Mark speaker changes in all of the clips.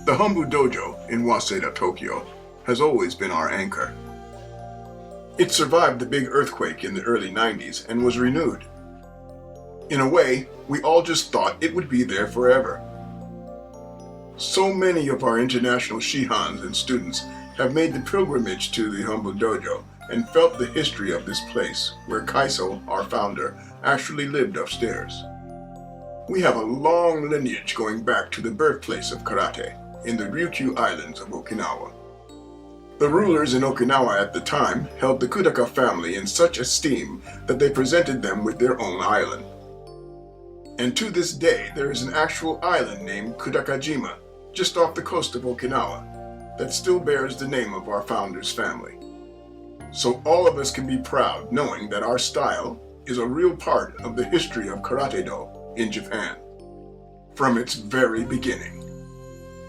Speaker 1: The Hombu dojo in Waseda, Tokyo, has always been our anchor. It survived the big earthquake in the early 90s and was renewed. In a way, we all just thought it would be there forever. So many of our international Shihans and students have made the pilgrimage to the Hombu dojo and felt the history of this place where Kaiso, our founder, actually lived upstairs. We have a long lineage going back to the birthplace of karate in the Ryukyu Islands of Okinawa. The rulers in Okinawa at the time held the Kudaka family in such esteem that they presented them with their own island. And to this day, there is an actual island named Kudakajima, just off the coast of Okinawa, that still bears the name of our founder's family. So all of us can be proud knowing that our style is a real part of the history of Karate-do in Japan, from its very beginning.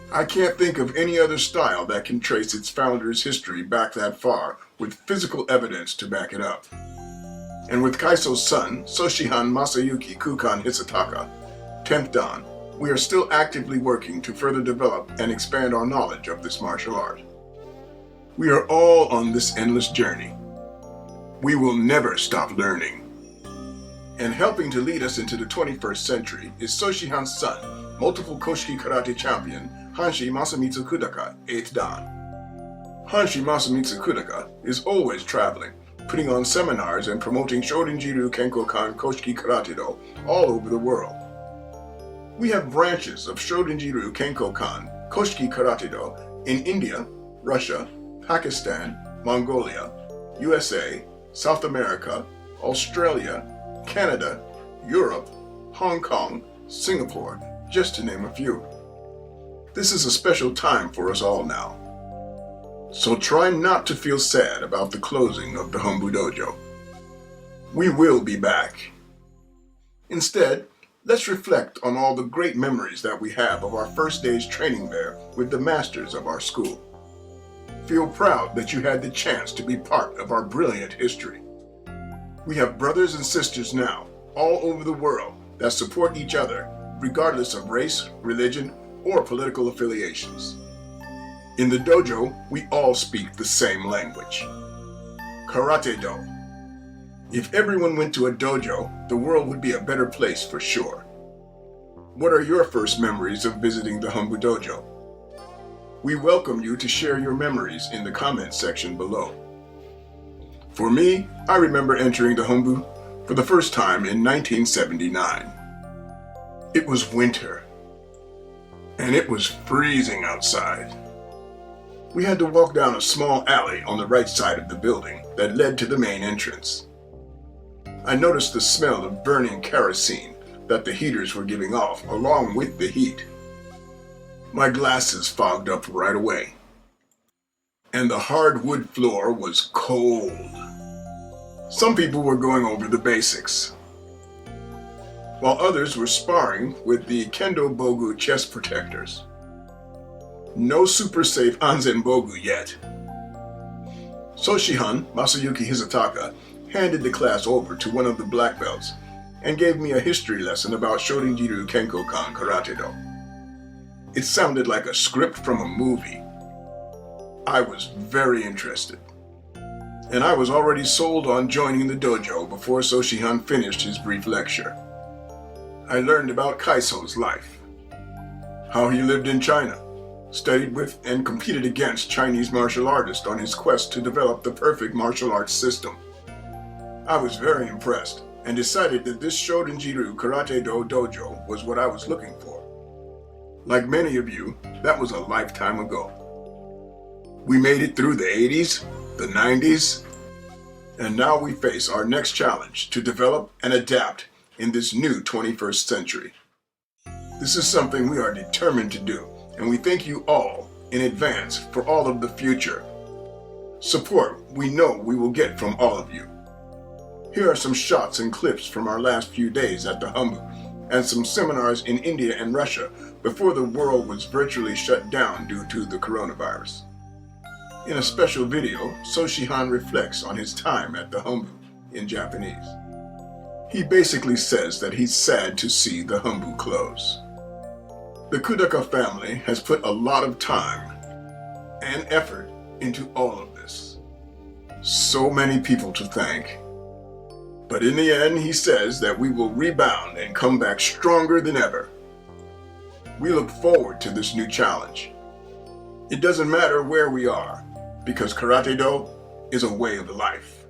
Speaker 1: I can't think of any other style that can trace its founder's history back that far with physical evidence to back it up. And with Kaiso's son, Soshihan Masayuki Kukan Hisataka, 10th Dan, we are still actively working to further develop and expand our knowledge of this martial art. We are all on this endless journey. We will never stop learning. And helping to lead us into the 21st century is Soshihan's son, multiple Koshiki Karate champion, Hanshi Masamitsu Kudaka, 8th Dan. Hanshi Masamitsu Kudaka is always traveling, putting on seminars and promoting Shorinji-ryu Kenkokan Koshiki Karate-do all over the world. We have branches of Shorinji-ryu Kenkokan Koshiki Karate-do in India, Russia, Pakistan, Mongolia, USA, South America, Australia, Canada, Europe, Hong Kong, Singapore, just to name a few. This is a special time for us all now. So try not to feel sad about the closing of the Hombu dojo. We will be back. Instead, let's reflect on all the great memories that we have of our first day's training there with the masters of our school. Feel proud that you had the chance to be part of our brilliant history. We have brothers and sisters now, all over the world, that support each other, regardless of race, religion, or political affiliations. In the dojo, we all speak the same language. Karate-do. If everyone went to a dojo, the world would be a better place for sure. What are your first memories of visiting the Hombu dojo? We welcome you to share your memories in the comments section below. For me, I remember entering the Hombu for the first time in 1979. It was winter, and it was freezing outside. We had to walk down a small alley on the right side of the building that led to the main entrance. I noticed the smell of burning kerosene that the heaters were giving off along with the heat. My glasses fogged up right away, and the hardwood floor was cold. Some people were going over the basics, while others were sparring with the Kendo Bogu chest protectors. No super safe Anzen Bogu yet. Soshihan Masayuki Hisataka handed the class over to one of the black belts and gave me a history lesson about Shorinji-ryu Kenkokan Karate-do. It sounded like a script from a movie. I was very interested, and I was already sold on joining the dojo before Soshihan finished his brief lecture. I learned about Kaiso's life, how he lived in China, studied with and competed against Chinese martial artists on his quest to develop the perfect martial arts system. I was very impressed and decided that this Shorinji-ryu Karate-do dojo was what I was looking for. Like many of you, that was a lifetime ago. We made it through the 80s, the 90s, and now we face our next challenge to develop and adapt in this new 21st century. This is something we are determined to do, and we thank you all in advance for all of the future support we know we will get from all of you. Here are some shots and clips from our last few days at the Hombu and some seminars in India and Russia before the world was virtually shut down due to the coronavirus. In a special video, Soshihan reflects on his time at the Hombu in Japanese. He basically says that he's sad to see the Hombu close. The Kudaka family has put a lot of time and effort into all of this. So many people to thank. But in the end, he says that we will rebound and come back stronger than ever. We look forward to this new challenge. It doesn't matter where we are, because Karate-Do is a way of life.